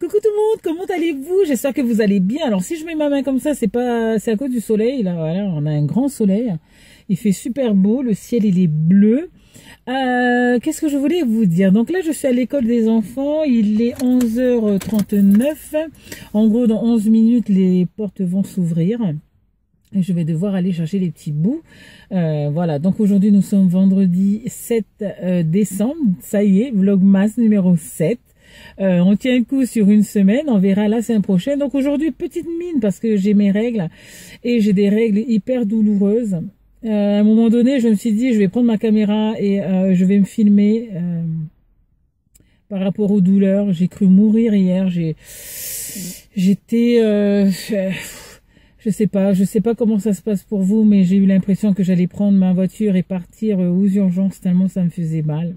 Coucou tout le monde, comment allez-vous? J'espère que vous allez bien. Alors si je mets ma main comme ça, c'est à cause du soleil. Là, voilà, on a un grand soleil. Il fait super beau, le ciel il est bleu. Qu'est-ce que je voulais vous dire? Donc là, je suis à l'école des enfants. Il est 11h39. En gros, dans 11 minutes, les portes vont s'ouvrir. Et je vais devoir aller chercher les petits bouts. Voilà, donc aujourd'hui, nous sommes vendredi 7 décembre. Ça y est, Vlogmas numéro 7. On tient le coup sur une semaine, on verra la semaine prochaine. Donc aujourd'hui, petite mine parce que j'ai mes règles et j'ai des règles hyper douloureuses. À un moment donné, je me suis dit, je vais prendre ma caméra et je vais me filmer par rapport aux douleurs. J'ai cru mourir hier. J'étais... je sais pas comment ça se passe pour vous, mais j'ai eu l'impression que j'allais prendre ma voiture et partir aux urgences tellement ça me faisait mal.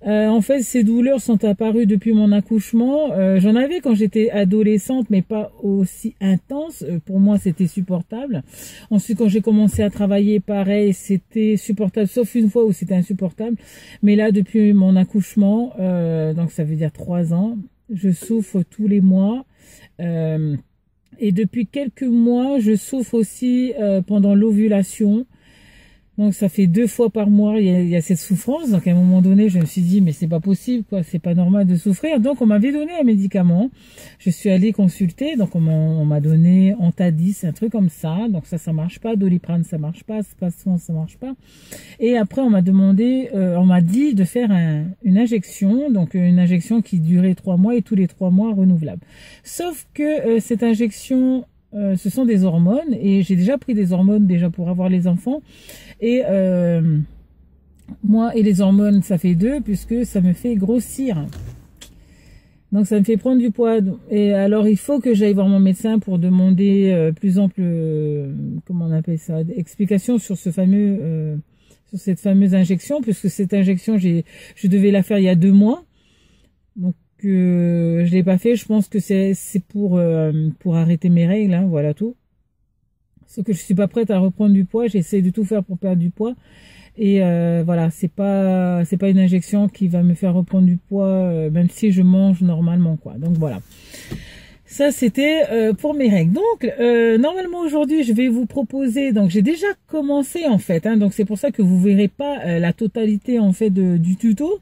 En fait, ces douleurs sont apparues depuis mon accouchement. J'en avais quand j'étais adolescente, mais pas aussi intense. Pour moi, c'était supportable. Ensuite, quand j'ai commencé à travailler, pareil, c'était supportable, sauf une fois où c'était insupportable. Mais là, depuis mon accouchement, donc ça veut dire 3 ans, je souffre tous les mois. Et depuis quelques mois, je souffre aussi pendant l'ovulation. Donc ça fait 2 fois par mois, il y a cette souffrance. Donc à un moment donné, je me suis dit, mais c'est pas possible, quoi, c'est pas normal de souffrir. Donc on m'avait donné un médicament. Je suis allée consulter, donc on m'a donné Antadis, un truc comme ça. Donc ça marche pas. Doliprane, ça marche pas. Spasfon, ça marche pas. Et après on m'a demandé, on m'a dit de faire une injection, donc une injection qui durait 3 mois et tous les 3 mois renouvelable. Sauf que cette injection, ce sont des hormones et j'ai déjà pris des hormones déjà pour avoir les enfants. Et moi et les hormones, ça fait 2 puisque ça me fait grossir. Donc ça me fait prendre du poids. Et alors il faut que j'aille voir mon médecin pour demander plus ample, comment on appelle ça, explication sur ce fameux, sur cette fameuse injection, puisque cette injection, je devais la faire il y a 2 mois. Donc je l'ai pas fait. Je pense que c'est pour arrêter mes règles, hein, voilà tout. Sauf que je suis pas prête à reprendre du poids, j'essaie de tout faire pour perdre du poids. Et voilà, c'est pas une injection qui va me faire reprendre du poids, même si je mange normalement, quoi. Donc voilà. Ça, c'était pour mes règles. Donc, normalement, aujourd'hui, je vais vous proposer... Donc, j'ai déjà commencé, en fait. Hein, donc, c'est pour ça que vous verrez pas la totalité, en fait, du tuto.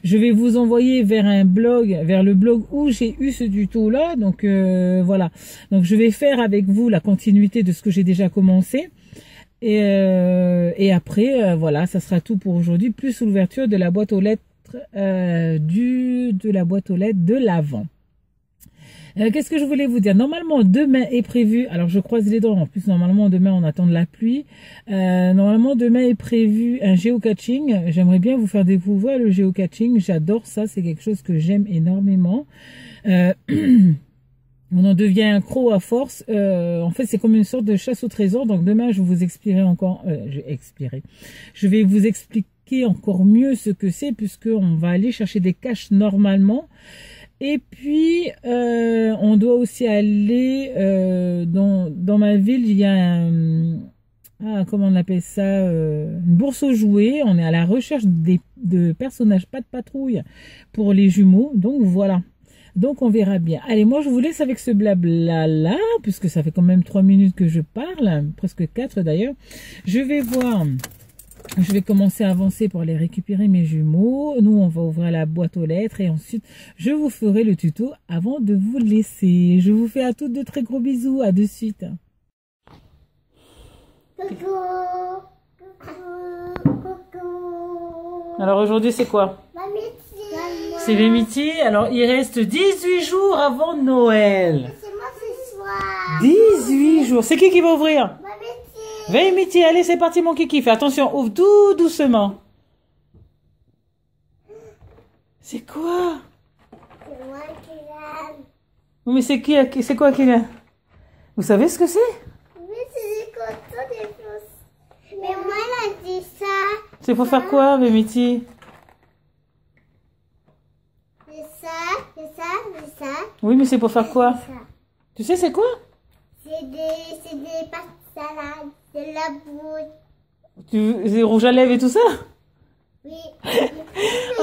Je vais vous envoyer vers le blog où j'ai eu ce tuto-là. Donc, voilà. Donc, je vais faire avec vous la continuité de ce que j'ai déjà commencé. Et après, voilà, ça sera tout pour aujourd'hui. Plus l'ouverture de la boîte aux lettres, de la boîte aux lettres de l'avant. Qu'est-ce que je voulais vous dire? Normalement, demain est prévu, alors je croise les doigts, en plus normalement demain on attend de la pluie. Normalement demain est prévu un géocaching. J'aimerais bien vous faire découvrir le géocaching, j'adore ça, c'est quelque chose que j'aime énormément. On en devient accro à force. En fait c'est comme une sorte de chasse au trésor, donc demain je vous expliquerai encore, je vais vous expliquer encore mieux ce que c'est, puisqu'on va aller chercher des caches normalement. Et puis, on doit aussi aller dans ma ville, il y a comment on appelle ça, une bourse aux jouets. On est à la recherche de personnages, pas de patrouille pour les jumeaux. Donc voilà. Donc on verra bien. Allez, moi je vous laisse avec ce blabla là, puisque ça fait quand même 3 minutes que je parle, presque 4 d'ailleurs. Je vais commencer à avancer pour aller récupérer mes jumeaux. Nous, on va ouvrir la boîte aux lettres et ensuite, je vous ferai le tuto avant de vous laisser. Je vous fais à toutes de très gros bisous. À de suite. Coucou. Coucou. Coucou. Alors aujourd'hui, c'est quoi? C'est Vémiti. Alors, il reste 18 jours avant Noël. C'est moi ce soir. 18 jours. C'est qui va ouvrir? Vémiti, allez, c'est parti mon kiki. Fais attention, ouvre tout doucement. C'est quoi? C'est moi qui l'aime. Mais c'est quoi qu'il a? Vous savez ce que c'est? Oui, c'est des coton des choses. Mais moi, elle a dit ça. C'est pour faire quoi, Vémiti? C'est ça. Oui, mais c'est pour faire quoi? Ça. Tu sais c'est quoi? C'est des pâtes salades, de la boule. Rouge à lèvres et tout ça? Oui.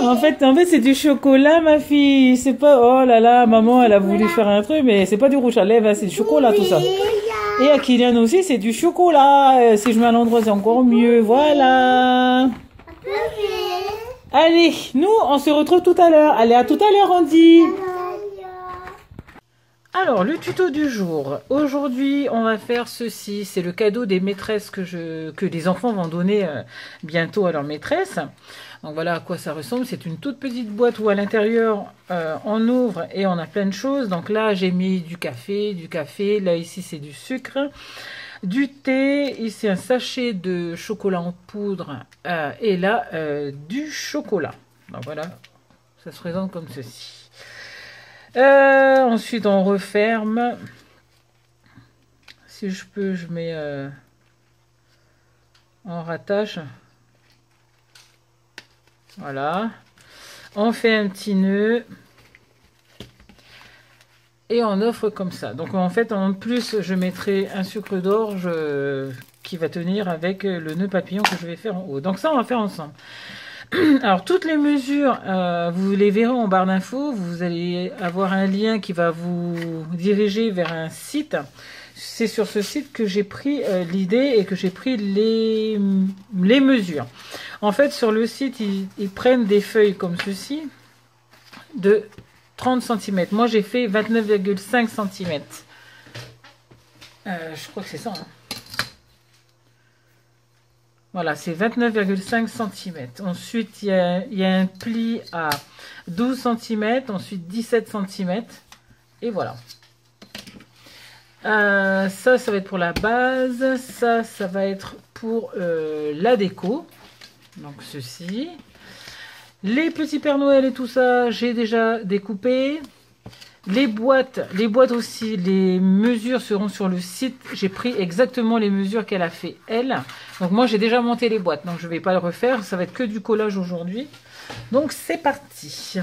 En fait, c'est du chocolat, ma fille. C'est pas, oh là là, maman, elle a voulu faire un truc, mais c'est pas du rouge à lèvres, hein, c'est du chocolat, tout ça. Et à Kylian aussi, c'est du chocolat. Si je mets à l'endroit, c'est encore mieux. Voilà. Allez, nous, on se retrouve tout à l'heure. Allez, à tout à l'heure, Andy. Alors, le tuto du jour. Aujourd'hui, on va faire ceci. C'est le cadeau des maîtresses que les enfants vont donner bientôt à leur maîtresse. Donc voilà à quoi ça ressemble. C'est une toute petite boîte où à l'intérieur, on ouvre et on a plein de choses. Donc là, j'ai mis du café. Là, ici, c'est du sucre. Du thé. Ici, un sachet de chocolat en poudre. Et là, du chocolat. Donc voilà, ça se présente comme ceci. Ensuite, on referme. Si je peux, je mets on rattache. Voilà. On fait un petit nœud. Et on offre comme ça. Donc en fait, en plus, je mettrai un sucre d'orge qui va tenir avec le nœud papillon que je vais faire en haut. Donc ça, on va faire ensemble. Alors, toutes les mesures, vous les verrez en barre d'infos. Vous allez avoir un lien qui va vous diriger vers un site. C'est sur ce site que j'ai pris l'idée et que j'ai pris les mesures. En fait, sur le site, ils prennent des feuilles comme ceci de 30 cm. Moi, j'ai fait 29,5 cm. Je crois que c'est ça, hein. Voilà, c'est 29,5 cm. Ensuite, il y a un pli à 12 cm, ensuite 17 cm. Et voilà. Ça va être pour la base. Ça va être pour la déco. Donc, ceci. Les petits Pères Noël et tout ça, j'ai déjà découpé. Les boîtes aussi, les mesures seront sur le site. J'ai pris exactement les mesures qu'elle a fait, elle. Donc moi, j'ai déjà monté les boîtes, donc je ne vais pas le refaire. Ça va être que du collage aujourd'hui. Donc c'est parti.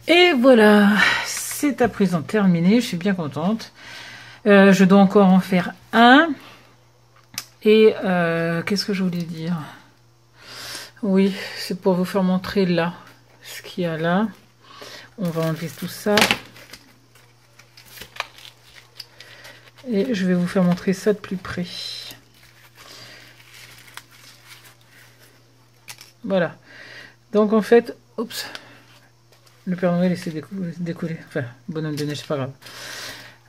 Et voilà, c'est à présent terminé, je suis bien contente. Je dois encore en faire un. Et qu'est-ce que je voulais dire? Oui, c'est pour vous faire montrer là, ce qu'il y a là. On va enlever tout ça. Et je vais vous faire montrer ça de plus près. Voilà. Donc en fait, oups, le Père Noël essaie de décoller. Enfin, bonhomme de neige, c'est pas grave.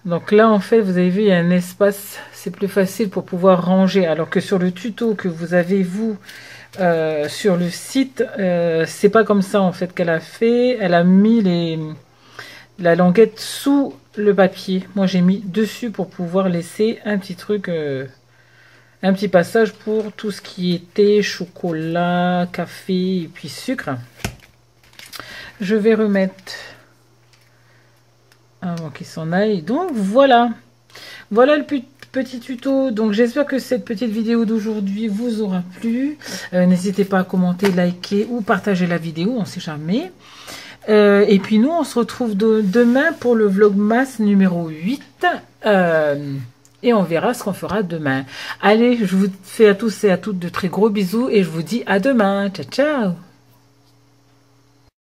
Donc là, en fait, vous avez vu, il y a un espace, c'est plus facile pour pouvoir ranger. Alors que sur le tuto que vous avez, vous, sur le site, c'est pas comme ça, en fait, qu'elle a fait. Elle a mis la languette sous le papier. Moi, j'ai mis dessus pour pouvoir laisser un petit truc, un petit passage pour tout ce qui était chocolat, café et puis sucre. Je vais remettre avant qu'il s'en aille. Donc voilà, voilà le petit tuto. Donc j'espère que cette petite vidéo d'aujourd'hui vous aura plu. N'hésitez pas à commenter, liker ou partager la vidéo, on ne sait jamais. Et puis nous on se retrouve demain pour le vlogmas numéro 8. Et on verra ce qu'on fera demain. Allez, je vous fais à tous et à toutes de très gros bisous et je vous dis à demain. Ciao, ciao!